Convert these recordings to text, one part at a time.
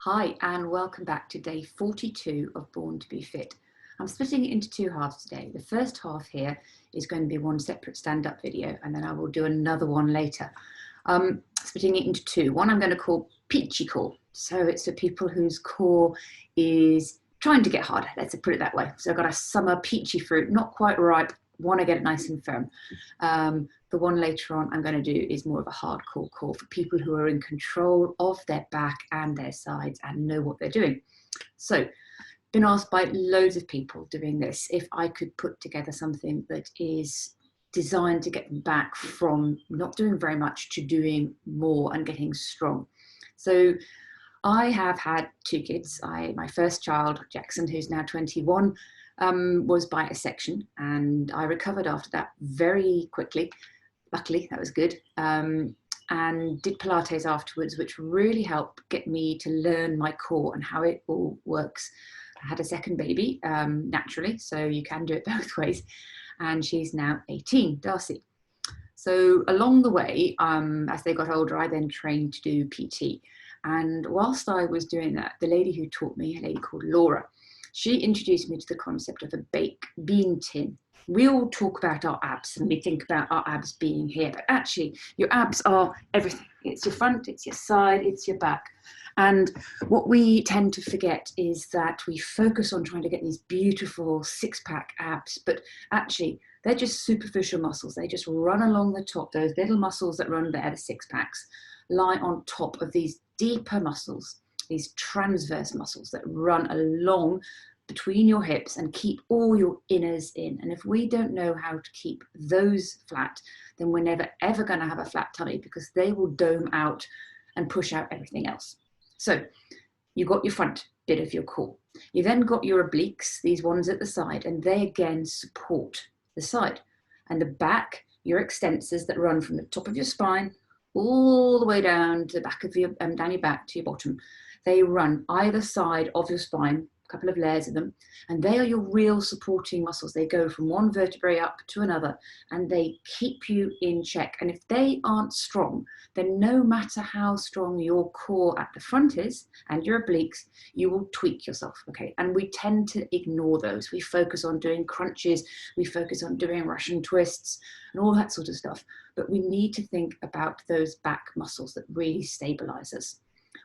Hi, and welcome back to day 42 of Born to be Fit. I'm splitting it into two halves today. The first half here is going to be one separate stand-up video, and then I will do another one later. Splitting it into two. One I'm going to call Peachy Core. So it's for people whose core is trying to get harder, let's put it that way. So I've got a summer peachy fruit, not quite ripe, want to get it nice and firm. The one later on I'm going to do is more of a hardcore core for people who are in control of their back and their sides and know what they're doing. So, been asked by loads of people doing this if I could put together something that is designed to get them back from not doing very much to doing more and getting strong. So I have had two kids. My first child, Jackson, who's now 21, was by a section, and I recovered after that very quickly. Luckily, that was good. And did Pilates afterwards, which really helped get me to learn my core and how it all works. I had a second baby naturally, so you can do it both ways. And she's now 18, Darcy. So along the way, as they got older, I then trained to do PT. And whilst I was doing that, the lady who taught me, a lady called Laura, she introduced me to the concept of a baked bean tin. We all talk about our abs and we think about our abs being here, but actually your abs are everything. It's your front, it's your side, it's your back. And what we tend to forget is that we focus on trying to get these beautiful six-pack abs, but actually they're just superficial muscles. They just run along the top. Those little muscles that run there, the six-packs, lie on top of these deeper muscles, these transverse muscles that run along between your hips and keep all your inners in. And if we don't know how to keep those flat, then we're never ever going to have a flat tummy, because they will dome out and push out everything else. So you've got your front bit of your core. You then got your obliques, these ones at the side, and they again support the side. And the back, your extensors that run from the top of your spine all the way down to the back of your down your back to your bottom. They run either side of your spine, a couple of layers of them, and they are your real supporting muscles. They go from one vertebrae up to another, and they keep you in check. And if they aren't strong, then no matter how strong your core at the front is and your obliques, you will tweak yourself, okay? And we tend to ignore those. We focus on doing crunches, we focus on doing Russian twists and all that sort of stuff. But we need to think about those back muscles that really stabilize us.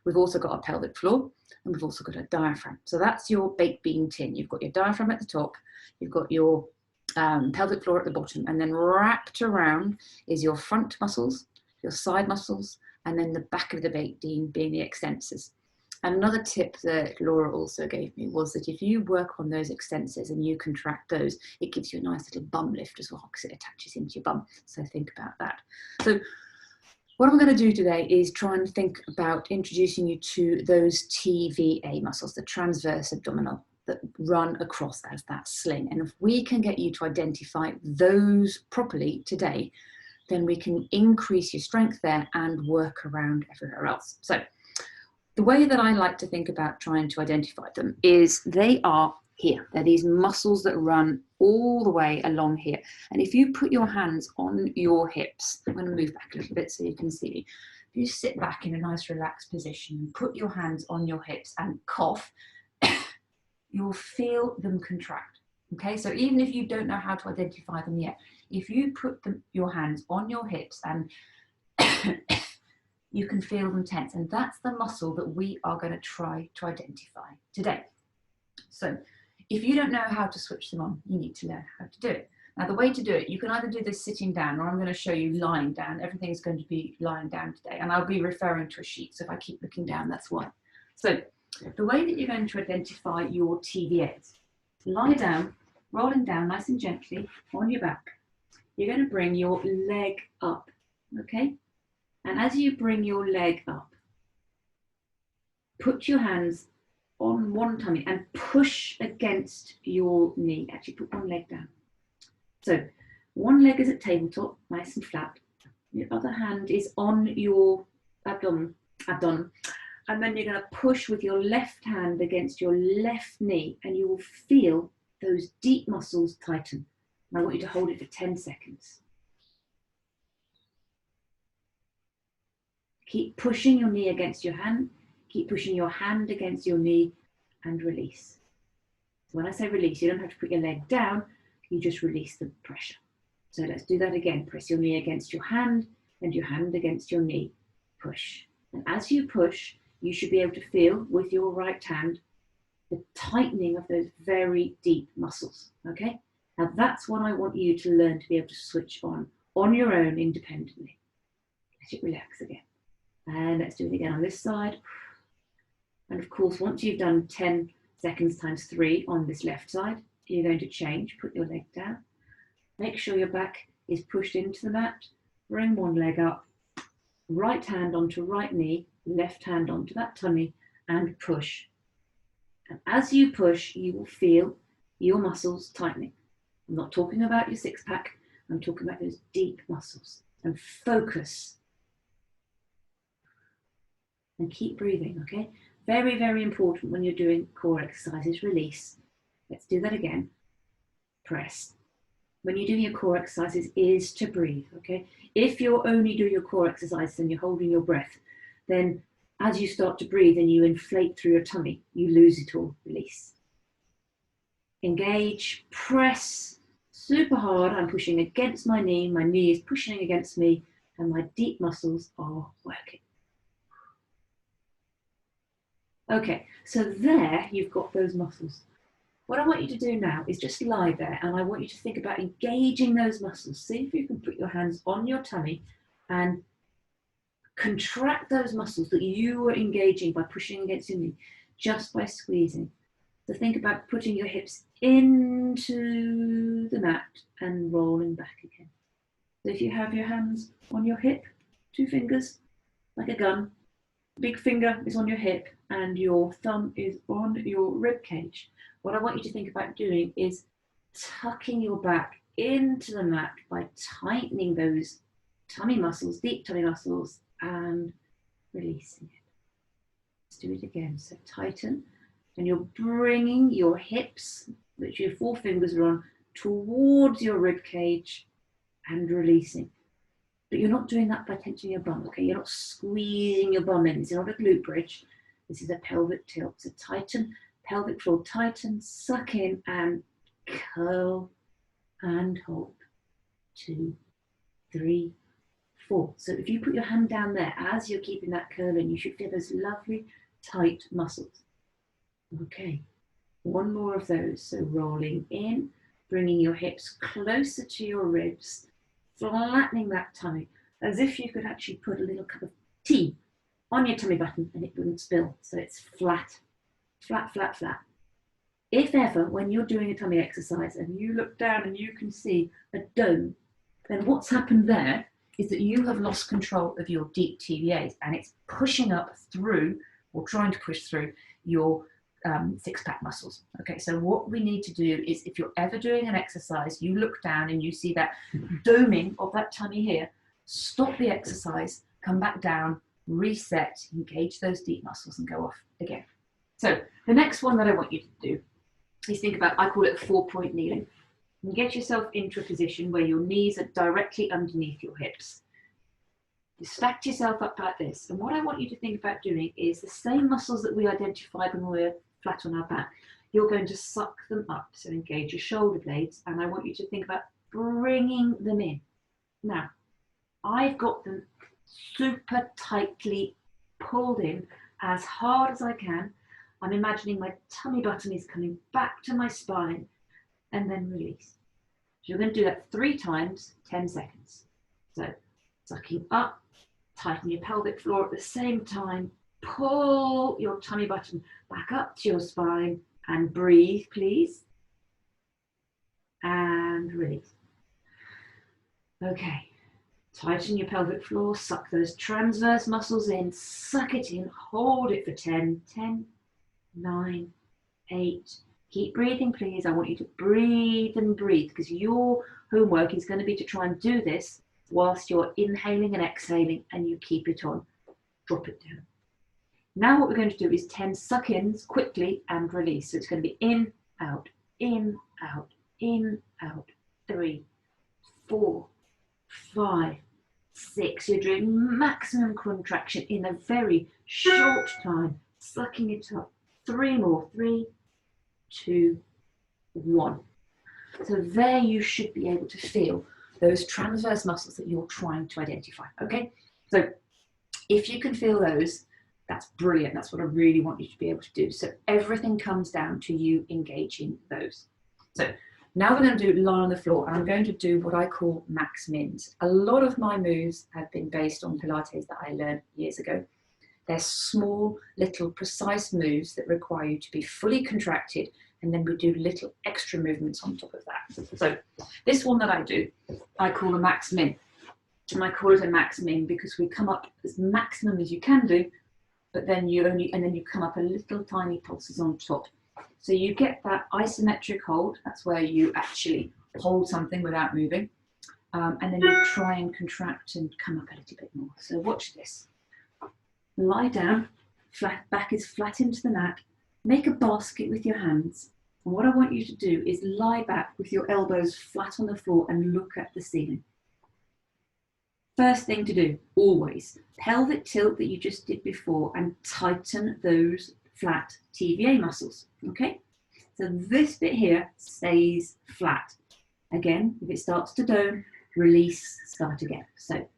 We've also got a pelvic floor, and we've also got a diaphragm. So that's your baked bean tin. You've got your diaphragm at the top, you've got your pelvic floor at the bottom, and then wrapped around is your front muscles, your side muscles, and then the back of the baked bean being the extensors. And another tip that Laura also gave me was that if you work on those extensors and you contract those, it gives you a nice little bum lift as well, because it attaches into your bum. So think about that. So what I'm going to do today is try and think about introducing you to those TVA muscles, the transverse abdominal, that run across as that sling. And if we can get you to identify those properly today, then we can increase your strength there and work around everywhere else. So the way that I like to think about trying to identify them is they are here. They're these muscles that run all the way along here. And if you put your hands on your hips, I'm going to move back a little bit so you can see me. If you sit back in a nice relaxed position, put your hands on your hips and cough, you'll feel them contract. Okay, so even if you don't know how to identify them yet, if you put your hands on your hips and you can feel them tense, and that's the muscle that we are going to try to identify today. So if you don't know how to switch them on, you need to learn how to do it. Now, the way to do it, you can either do this sitting down, or I'm going to show you lying down. Everything's going to be lying down today, and I'll be referring to a sheet. So if I keep looking down, that's why. So the way that you're going to identify your TVAs, lie down, rolling down nice and gently on your back. You're going to bring your leg up, okay? And as you bring your leg up, put your hands on one tummy and push against your knee. Actually, put one leg down. So one leg is at tabletop, nice and flat. Your other hand is on your abdomen. And then you're going to push with your left hand against your left knee, and you will feel those deep muscles tighten. And I want you to hold it for 10 seconds. Keep pushing your knee against your hand. Keep pushing your hand against your knee and release. So when I say release, you don't have to put your leg down, you just release the pressure. So let's do that again. Press your knee against your hand and your hand against your knee. Push. And as you push, you should be able to feel with your right hand the tightening of those very deep muscles, okay? Now that's what I want you to learn to be able to switch on your own independently. Let it relax again. And let's do it again on this side. And of course, once you've done 10 seconds times 3 on this left side, you're going to change, put your leg down. Make sure your back is pushed into the mat. Bring one leg up, right hand onto right knee, left hand onto that tummy, and push. And as you push, you will feel your muscles tightening. I'm not talking about your six pack, I'm talking about those deep muscles. And focus. And keep breathing, okay? Very, very important when you're doing core exercises. Release. Let's do that again. Press. When you're doing your core exercises is to breathe, okay? If you're only doing your core exercises and you're holding your breath, then as you start to breathe and you inflate through your tummy, you lose it all. Release. Engage, press super hard. I'm pushing against my knee is pushing against me, and my deep muscles are working. Okay, so there you've got those muscles. What I want you to do now is just lie there, and I want you to think about engaging those muscles. See if you can put your hands on your tummy and contract those muscles that you were engaging by pushing against your knee, just by squeezing. So think about putting your hips into the mat and rolling back again. So if you have your hands on your hip, 2 fingers, like a gun, big finger is on your hip and your thumb is on your rib cage. What I want you to think about doing is tucking your back into the mat by tightening those tummy muscles, deep tummy muscles, and releasing it. Let's do it again. So tighten, and you're bringing your hips, which your 4 fingers are on, towards your rib cage and releasing. But you're not doing that by tensioning your bum, okay? You're not squeezing your bum in. This is not a glute bridge. This is a pelvic tilt. So tighten, pelvic floor, tighten, suck in and curl and hold. 2, 3, 4. So if you put your hand down there, as you're keeping that curl in, you should feel those lovely tight muscles. Okay, 1 more of those. So rolling in, bringing your hips closer to your ribs, flattening that tummy, as if you could actually put a little cup of tea on your tummy button and it wouldn't spill. So it's flat, flat, flat, flat. If ever, when you're doing a tummy exercise and you look down and you can see a dome, then what's happened there is that you have lost control of your deep TVAs and it's pushing up through, or trying to push through, your six-pack muscles. Okay, so what we need to do is, if you're ever doing an exercise, you look down and you see that doming of that tummy here, stop the exercise, come back down, reset, engage those deep muscles and go off again. So the next one that I want you to do is think about, I call it 4-point kneeling. And get yourself into a position where your knees are directly underneath your hips. You stack yourself up like this. And what I want you to think about doing is the same muscles that we identified when we were flat on our back. You're going to suck them up. So engage your shoulder blades. And I want you to think about bringing them in. Now, I've got them super tightly pulled in as hard as I can. I'm imagining my tummy button is coming back to my spine, and then release. So you're going to do that 3 times, 10 seconds. So sucking up, tighten your pelvic floor at the same time, pull your tummy button back up to your spine and breathe, please. And release. Okay, tighten your pelvic floor, suck those transverse muscles in, suck it in, hold it for 10, 10, 9, 8, keep breathing, please. I want you to breathe and breathe, because your homework is going to be to try and do this whilst you're inhaling and exhaling, and you keep it on. Drop it down. Now what we're going to do is 10 suck-ins quickly and release. So it's going to be in, out, in, out, in, out. 3, 4, 5, 6. You're doing maximum contraction in a very short time, sucking it up. 3 more, 3, 2, 1. So there you should be able to feel those transverse muscles that you're trying to identify, okay? So if you can feel those, that's brilliant. That's what I really want you to be able to do. So everything comes down to you engaging those. So now we're going to do lie on the floor, and I'm going to do what I call max mins. A lot of my moves have been based on Pilates that I learned years ago. They're small, little, precise moves that require you to be fully contracted, and then we do little extra movements on top of that. So this one that I do, I call a max min. And I call it a max min because we come up as maximum as you can do, but then you come up a little tiny pulses on top. So you get that isometric hold. That's where you actually hold something without moving. And then you try and contract and come up a little bit more. So watch this. Lie down, flat, back is flat into the mat. Make a basket with your hands. And what I want you to do is lie back with your elbows flat on the floor and look at the ceiling. First thing to do, always, pelvic tilt that you just did before and tighten those flat TVA muscles, okay? So this bit here stays flat. Again, if it starts to dome, release, start again. So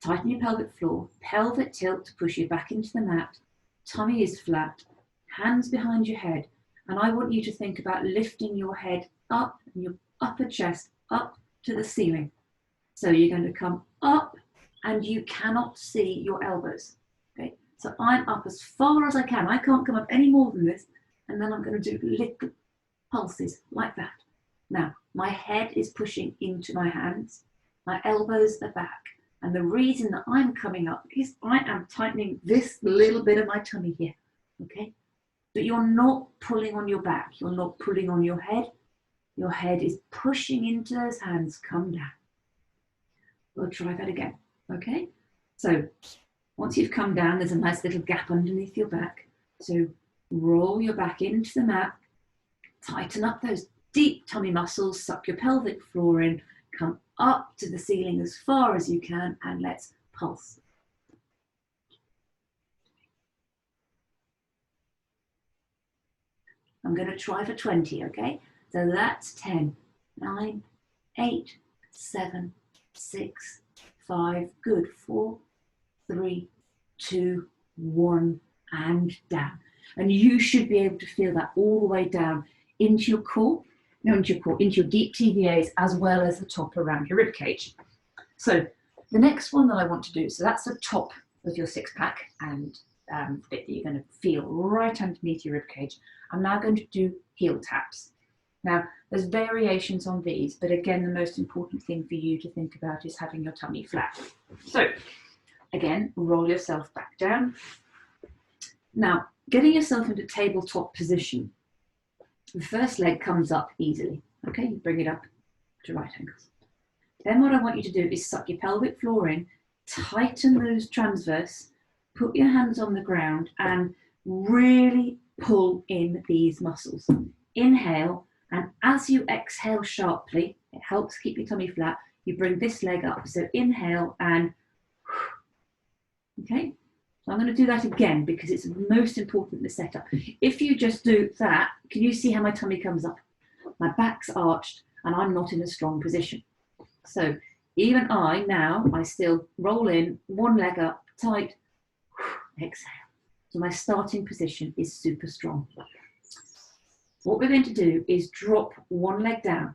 tighten your pelvic floor, pelvic tilt to push you back into the mat, tummy is flat, hands behind your head, and I want you to think about lifting your head up and your upper chest up to the ceiling. So you're going to come up and you cannot see your elbows. Okay, so I'm up as far as I can. I can't come up any more than this, and then I'm going to do little pulses like that. Now, my head is pushing into my hands, my elbows are back, and the reason that I'm coming up is I am tightening this little bit of my tummy here, okay? But you're not pulling on your back, you're not pulling on your head is pushing into those hands, come down. We'll try that again, okay? So once you've come down, there's a nice little gap underneath your back. So roll your back into the mat, tighten up those deep tummy muscles, suck your pelvic floor in, come up to the ceiling as far as you can, and let's pulse. I'm going to try for 20, okay? So that's 10, 9, 8, 7, 6, 5, good, 4, 3, 2, 1, and down. And you should be able to feel that all the way down into your core, into your deep TVAs, as well as the top around your rib cage. So the next one that I want to do, so that's the top of your six pack and the bit that you're going to feel right underneath your rib cage. I'm now going to do heel taps. Now, there's variations on these, but again, the most important thing for you to think about is having your tummy flat. So again, roll yourself back down. Now, getting yourself into tabletop position, the first leg comes up easily. Okay, you bring it up to right angles. Then what I want you to do is suck your pelvic floor in, tighten those transverse, put your hands on the ground and really pull in these muscles. Inhale, and as you exhale sharply, it helps keep your tummy flat, you bring this leg up. So inhale and, okay? So I'm going to do that again because it's most important in the setup. If you just do that, can you see how my tummy comes up? My back's arched and I'm not in a strong position. So even I still roll in, one leg up, tight, exhale. So my starting position is super strong. What we're going to do is drop one leg down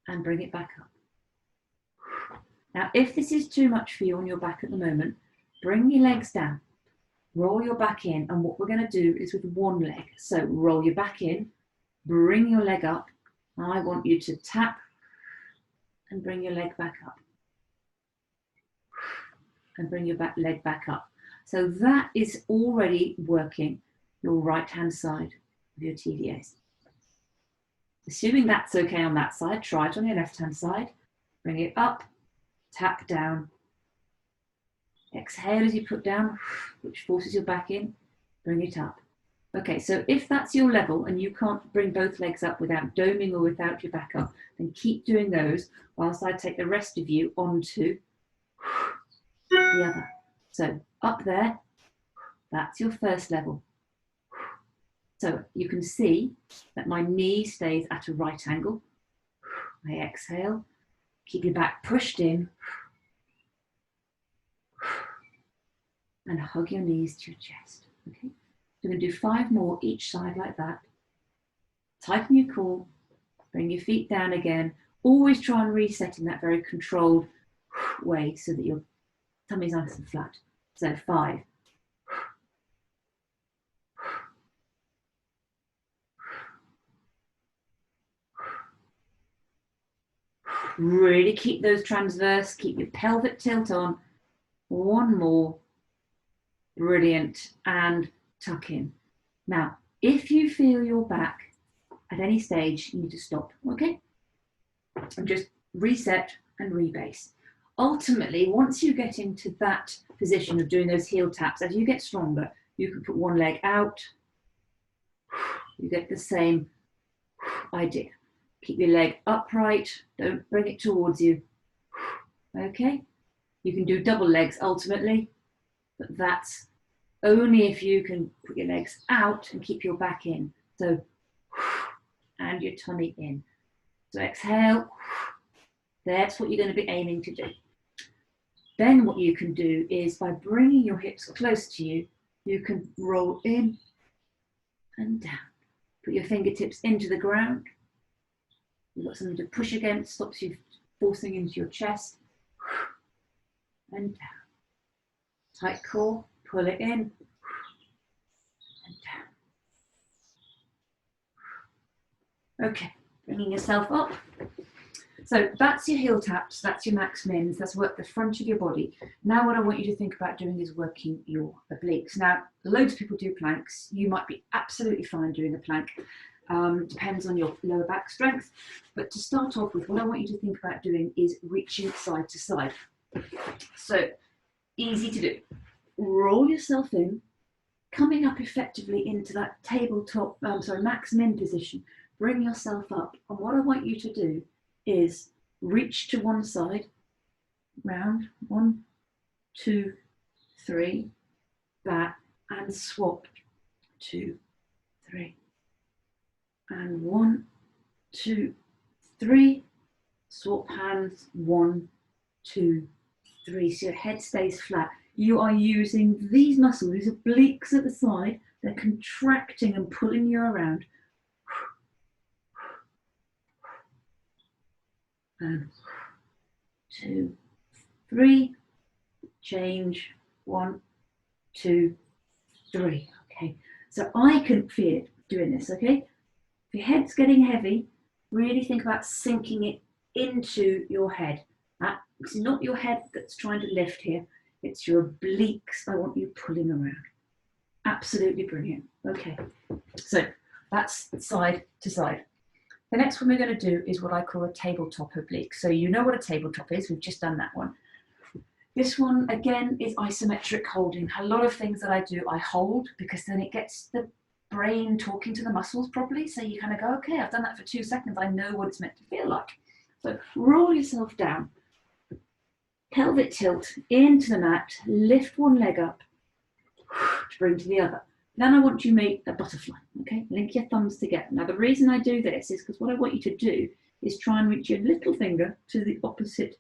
and bring it back up. Now, if this is too much for you on your back at the moment, bring your legs down, roll your back in, and what we're going to do is with one leg. So roll your back in, bring your leg up. I want you to tap and bring your leg back up. And bring your leg back up. So that is already working your right-hand side of your TVAs. Assuming that's okay on that side, try it on your left-hand side. Bring it up, tap down. Exhale as you put down, which forces your back in. Bring it up. Okay, so if that's your level and you can't bring both legs up without doming or without your back up, then keep doing those whilst I take the rest of you onto the other. So up there, that's your first level. So you can see that my knee stays at a right angle. I exhale, keep your back pushed in, and hug your knees to your chest. Okay, we're going to do 5 more each side like that. Tighten your core, bring your feet down again. Always try and reset in that very controlled way so that your tummy's nice and flat. So 5. Really keep those transverse, keep your pelvic tilt on. 1 more. Brilliant. And tuck in. Now, if you feel your back at any stage, you need to stop, okay? And just reset and rebase. Ultimately, once you get into that position of doing those heel taps, as you get stronger, you can put one leg out. You get the same idea. Keep your leg upright. Don't bring it towards you. Okay? You can do double legs ultimately, but that's only if you can put your legs out and keep your back in. So, and your tummy in. So exhale. That's what you're going to be aiming to do. Then what you can do is by bringing your hips close to you, you can roll in and down. Put your fingertips into the ground. You've got something to push against, stops you forcing into your chest. And down. Tight core, pull it in and down. Okay, bringing yourself up. So that's your heel taps, that's your max mins, that's work the front of your body. Now what I want you to think about doing is working your obliques. Now, loads of people do planks. You might be absolutely fine doing a plank. Depends on your lower back strength. But to start off with, what I want you to think about doing is reaching side to side. So, easy to do. Roll yourself in, coming up effectively into that tabletop, max min position. Bring yourself up. And what I want you to do is reach to one side, round, 1, 2, 3, back, and swap, 2, 3. And 1, 2, 3, swap hands, 1, 2, 3. So your head stays flat. You are using these muscles, these obliques at the side, they're contracting and pulling you around. And 2, 3, change, 1, 2, 3. Okay, so I can feel it doing this, okay? If your head's getting heavy, really think about sinking it into your head. It's not your head that's trying to lift here, it's your obliques I want you pulling around. Absolutely brilliant. Okay, so that's side to side. The next one we're going to do is what I call a tabletop oblique. So you know what a tabletop is, we've just done that one. This one, again, is isometric holding. A lot of things that I do, I hold because then it gets the brain talking to the muscles properly. So you kind of go, okay, I've done that for 2 seconds. I know what it's meant to feel like. So roll yourself down. Pelvic tilt into the mat. Lift one leg up to bring to the other. Then I want you to make a butterfly, okay? Link your thumbs together. Now the reason I do this is because what I want you to do is try and reach your little finger to the opposite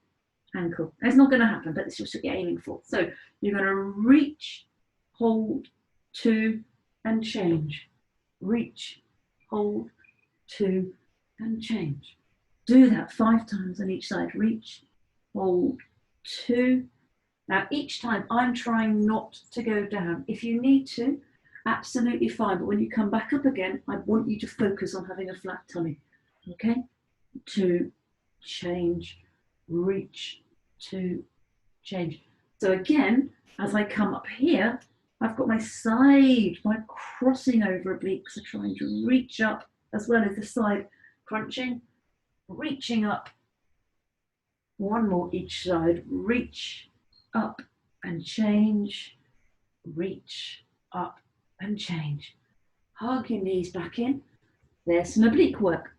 ankle. It's not going to happen, but it's just what you're aiming for. So you're going to reach, hold, 2, and change. Reach, hold, 2, and change. Do that 5 times on each side. Reach, hold, 2. Now each time I'm trying not to go down. If you need to, absolutely fine, but when you come back up again, I want you to focus on having a flat tummy. Okay? 2, change, reach, 2, change. So again, as I come up here, I've got my side, my crossing over obliques, so trying to reach up as well as the side crunching, reaching up. 1 more each side, reach up and change, reach up and change. Hug your knees back in. There's some oblique work.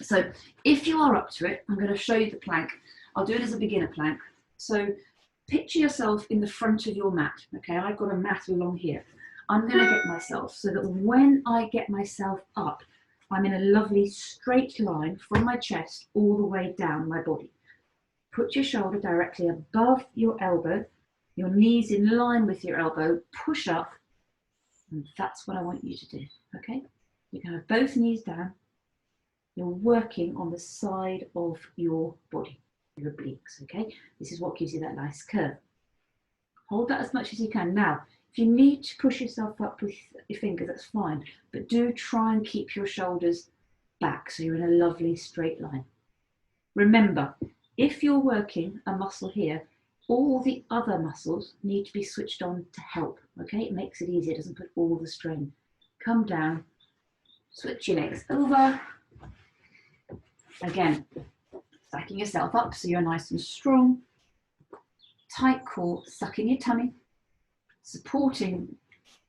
So if you are up to it, I'm going to show you the plank. I'll do it as a beginner plank. So picture yourself in the front of your mat. Okay, I've got a mat along here. I'm going to get myself so that when I get myself up, I'm in a lovely straight line from my chest all the way down my body. Put your shoulder directly above your elbow, your knees in line with your elbow, push up, and that's what I want you to do, okay? You can have both knees down. You're working on the side of your body, your obliques, okay? This is what gives you that nice curve. Hold that as much as you can. Now, if you need to push yourself up with your fingers, that's fine, but do try and keep your shoulders back so you're in a lovely straight line. Remember, if you're working a muscle here, all the other muscles need to be switched on to help, okay? It makes it easier, it doesn't put all the strain. Come down, switch your legs over. Again, stacking yourself up so you're nice and strong. Tight core, sucking your tummy, supporting,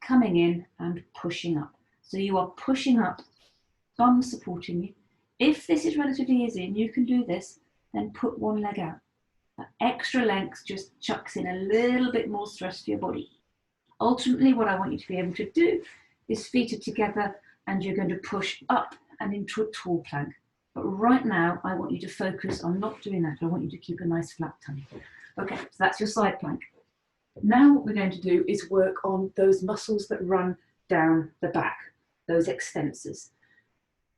coming in and pushing up. So you are pushing up, bum supporting you. If this is relatively easy and you can do this, then put one leg out. That extra length just chucks in a little bit more stress to your body. Ultimately, what I want you to be able to do is feet are together and you're going to push up and into a tall plank. But right now, I want you to focus on not doing that. I want you to keep a nice flat tummy. Okay, so that's your side plank. Now what we're going to do is work on those muscles that run down the back, those extensors.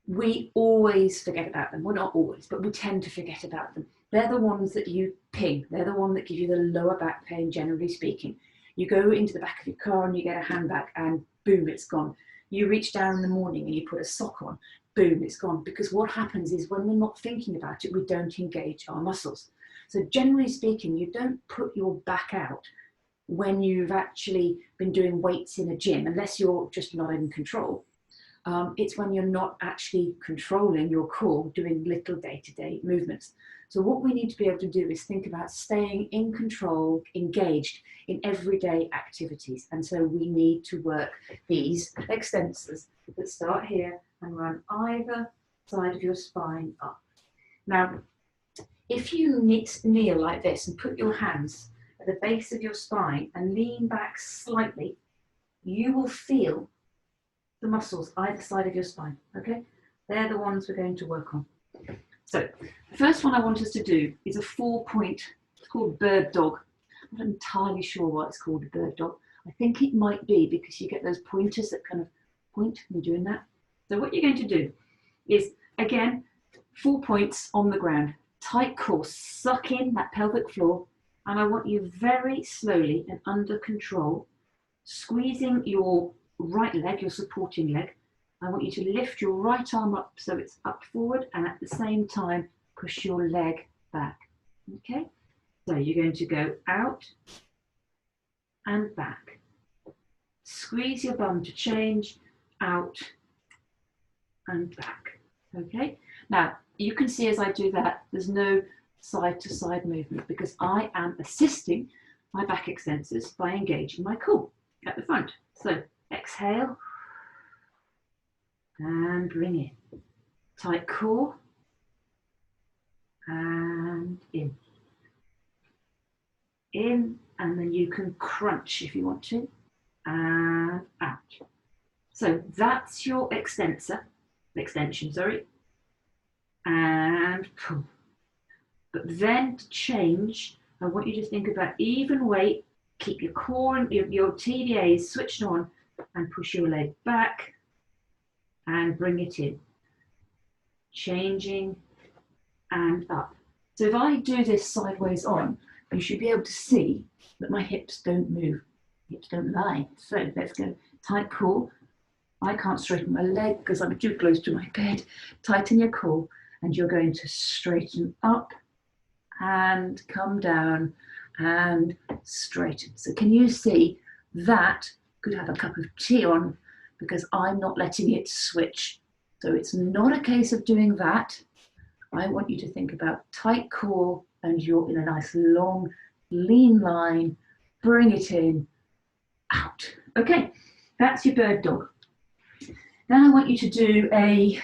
We always forget about them. Well, not always, but we tend to forget about them. They're the ones that you ping. They're the one that give you the lower back pain, generally speaking. You go into the back of your car and you get a handbag and boom, it's gone. You reach down in the morning and you put a sock on, boom, it's gone. Because what happens is when we're not thinking about it, we don't engage our muscles. So generally speaking, you don't put your back out when you've actually been doing weights in a gym, unless you're just not in control. It's when you're not actually controlling your core, doing little day-to-day movements. So what we need to be able to do is think about staying in control, engaged in everyday activities. And so we need to work these extensors that start here and run either side of your spine up. Now, if you kneel like this and put your hands at the base of your spine and lean back slightly, you will feel the muscles either side of your spine, okay? They're the ones we're going to work on. So the first one I want us to do is a 4-point, it's called bird dog. I'm not entirely sure why it's called a bird dog. I think it might be because you get those pointers that kind of point when you're doing that. So what you're going to do is, again, 4 points on the ground, tight core, suck in that pelvic floor, and I want you very slowly and under control, squeezing your right leg, your supporting leg. I want you to lift your right arm up so it's up forward and at the same time push your leg back. Okay, so you're going to go out and back. Squeeze your bum to change, out and back. Okay, now you can see as I do that, there's no side to side movement because I am assisting my back extensors by engaging my core at the front. So exhale and bring in. Tight core and in. In, and then you can crunch if you want to, and out. So that's your extension, and pull. But then to change, I want you to think about even weight, keep your core and your TBAs switched on, and push your leg back and bring it in. Changing and up. So if I do this sideways on, you should be able to see that my hips don't move, hips don't lie. So let's go. Tight core. I can't straighten my leg because I'm too close to my bed. Tighten your core and you're going to straighten up and come down and straighten. So can you see that? Could have a cup of tea on because I'm not letting it switch. So it's not a case of doing that. I want you to think about tight core and you're in a nice long, lean line. Bring it in, out. Okay, that's your bird dog. Then I want you to do a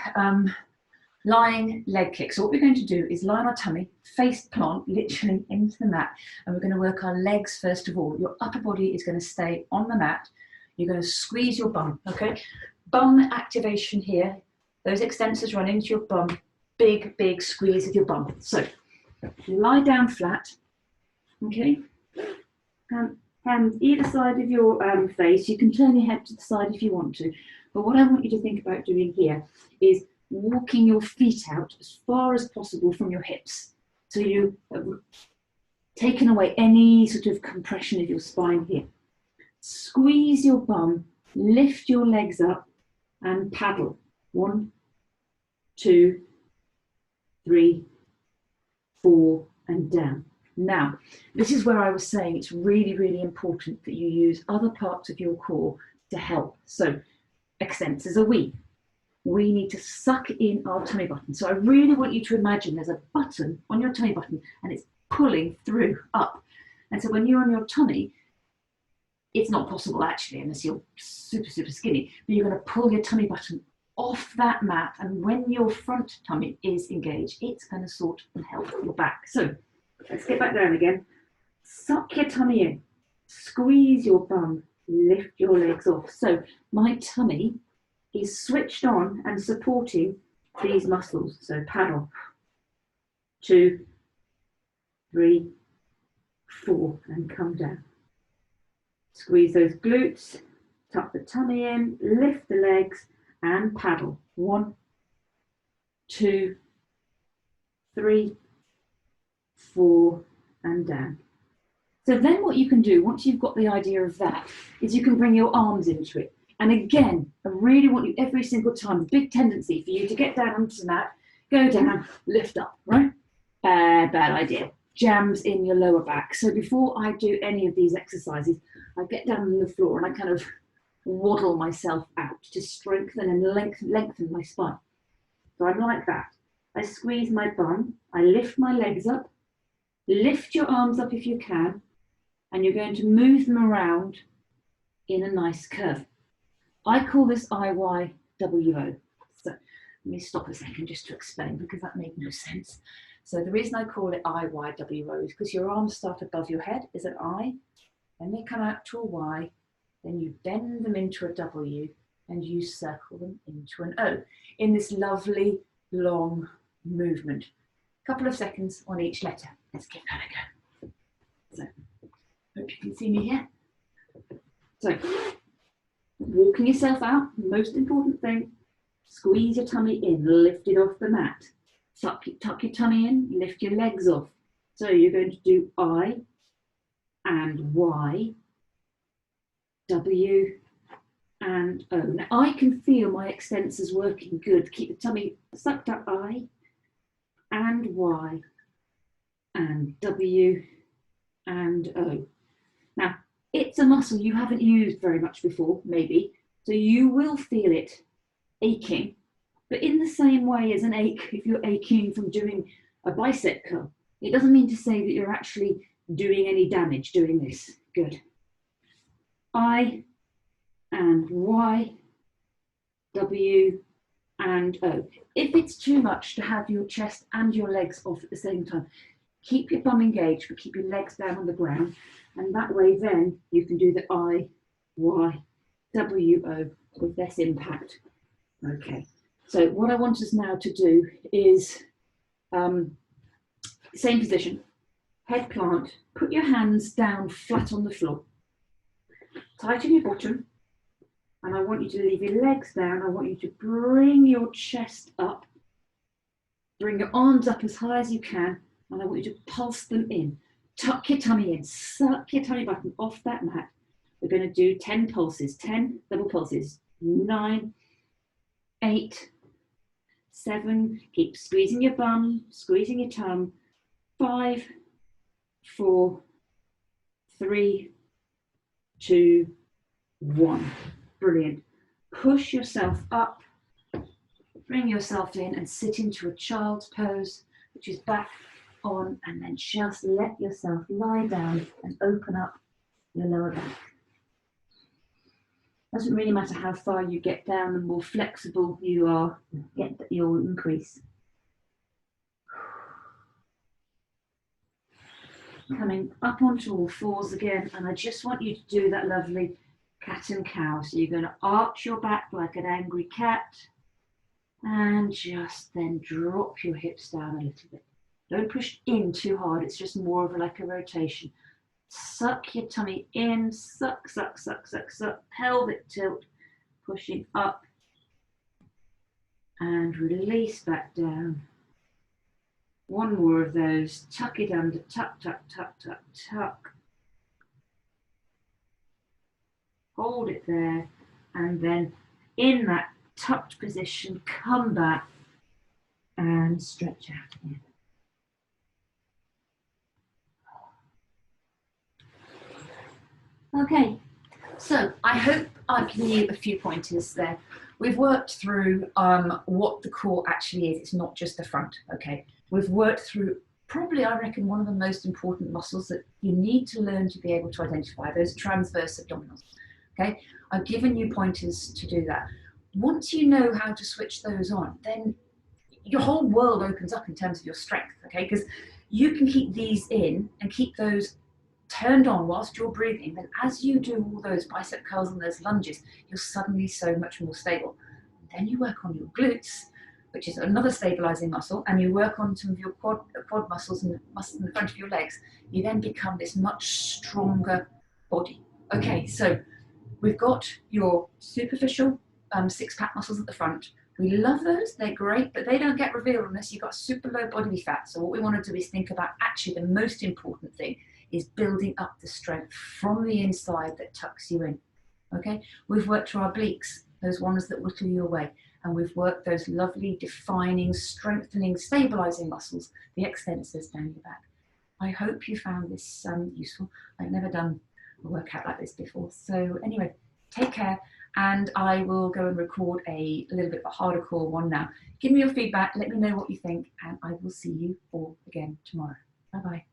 Lying leg kick. So what we're going to do is lie on our tummy, face plant literally into the mat, and we're going to work our legs first of all. Your upper body is going to stay on the mat. You're going to squeeze your bum, okay? Bum activation here. Those extensors run into your bum. Big, big squeeze of your bum. So lie down flat, okay? Hands either side of your face. You can turn your head to the side if you want to. But what I want you to think about doing here is walking your feet out as far as possible from your hips. So you've taken away any sort of compression of your spine here. Squeeze your bum, lift your legs up and paddle. 1, 2, 3, 4, and down. Now, this is where I was saying it's really, really important that you use other parts of your core to help. So extensors are we need to suck in our tummy button. So I really want you to imagine there's a button on your tummy button and it's pulling through up. And so when you're on your tummy, it's not possible actually unless you're super, super skinny, but you're going to pull your tummy button off that mat, and when your front tummy is engaged, it's going to sort and help your back. So let's get back down again. Suck your tummy in, squeeze your bum, lift your legs off. So my tummy is switched on and supporting these muscles. So paddle. 2, 3, 4, and come down. Squeeze those glutes, tuck the tummy in, lift the legs, and paddle. 1, 2, 3, 4, and down. So then what you can do, once you've got the idea of that, is you can bring your arms into it. And again, I really want you every single time, big tendency for you to get down onto the mat, go down, lift up, right? Bad idea. Jams in your lower back. So before I do any of these exercises, I get down on the floor and I kind of waddle myself out to strengthen and lengthen my spine. So I'm like that. I squeeze my bum, I lift my legs up, lift your arms up if you can, and you're going to move them around in a nice curve. I call this IYWO. So let me stop a second just to explain because that made no sense. So the reason I call it IYWO is because your arms start above your head as an I, and they come out to a Y, then you bend them into a W and you circle them into an O in this lovely long movement. A couple of seconds on each letter. Let's give that a go. So, hope you can see me here. So, walking yourself out, most important thing, squeeze your tummy in, lift it off the mat. Tuck your tummy in, lift your legs off. So you're going to do I and Y, W and O. Now I can feel my extensors working good. Keep the tummy sucked up, I and Y and W and O. Now it's a muscle you haven't used very much before, maybe, so you will feel it aching, but in the same way as an ache, if you're aching from doing a bicep curl, it doesn't mean to say that you're actually doing any damage doing this. Good. I and Y, W and O. If it's too much to have your chest and your legs off at the same time, keep your bum engaged, but keep your legs down on the ground. And that way then you can do the I, Y, W, O with less impact. Okay, so what I want us now to do is same position, head plant, put your hands down flat on the floor. Tighten your bottom, and I want you to leave your legs down. I want you to bring your chest up, bring your arms up as high as you can, and I want you to pulse them in. Tuck your tummy in, suck your tummy button off that mat. We're going to do 10 pulses, 10 double pulses, 9, 8, 7, keep squeezing your bum, squeezing your tongue, 5, 4, 3, 2, 1. Brilliant. Push yourself up, bring yourself in and sit into a child's pose, which is back on, and then just let yourself lie down and open up your lower back. Doesn't really matter how far you get down, the more flexible you are, you'll increase. Coming up onto all fours again, and I just want you to do that lovely cat and cow. So you're going to arch your back like an angry cat, and just then drop your hips down a little bit. Don't push in too hard, it's just more of like a rotation. Suck your tummy in, suck, suck, suck, suck, suck, pelvic tilt, pushing up, and release back down. One more of those, tuck it under, tuck, tuck, tuck, tuck, tuck. Hold it there, and then in that tucked position, come back and stretch out again. Okay, so I hope I've given you a few pointers there. We've worked through what the core actually is. It's not just the front, okay? We've worked through probably, I reckon, one of the most important muscles that you need to learn to be able to identify, those transverse abdominals, okay? I've given you pointers to do that. Once you know how to switch those on, then your whole world opens up in terms of your strength, okay? Because you can keep these in and keep those turned on whilst you're breathing. Then as you do all those bicep curls and those lunges, you're suddenly so much more stable. And then you work on your glutes, which is another stabilizing muscle, and you work on some of your quad muscles and muscles in the front of your legs. You then become this much stronger body. Okay, so we've got your superficial six-pack muscles at the front. We love those, they're great, but they don't get revealed unless you've got super low body fat. So what we want to do is think about actually the most important thing is building up the strength from the inside that tucks you in. Okay, we've worked through our obliques, those ones that whittle you away, and we've worked those lovely defining, strengthening, stabilizing muscles, the extensors down your back. I hope you found this useful. I've never done a workout like this before. So anyway, take care, and I will go and record a little bit of a harder core one now. Give me your feedback, let me know what you think, and I will see you all again tomorrow. Bye-bye.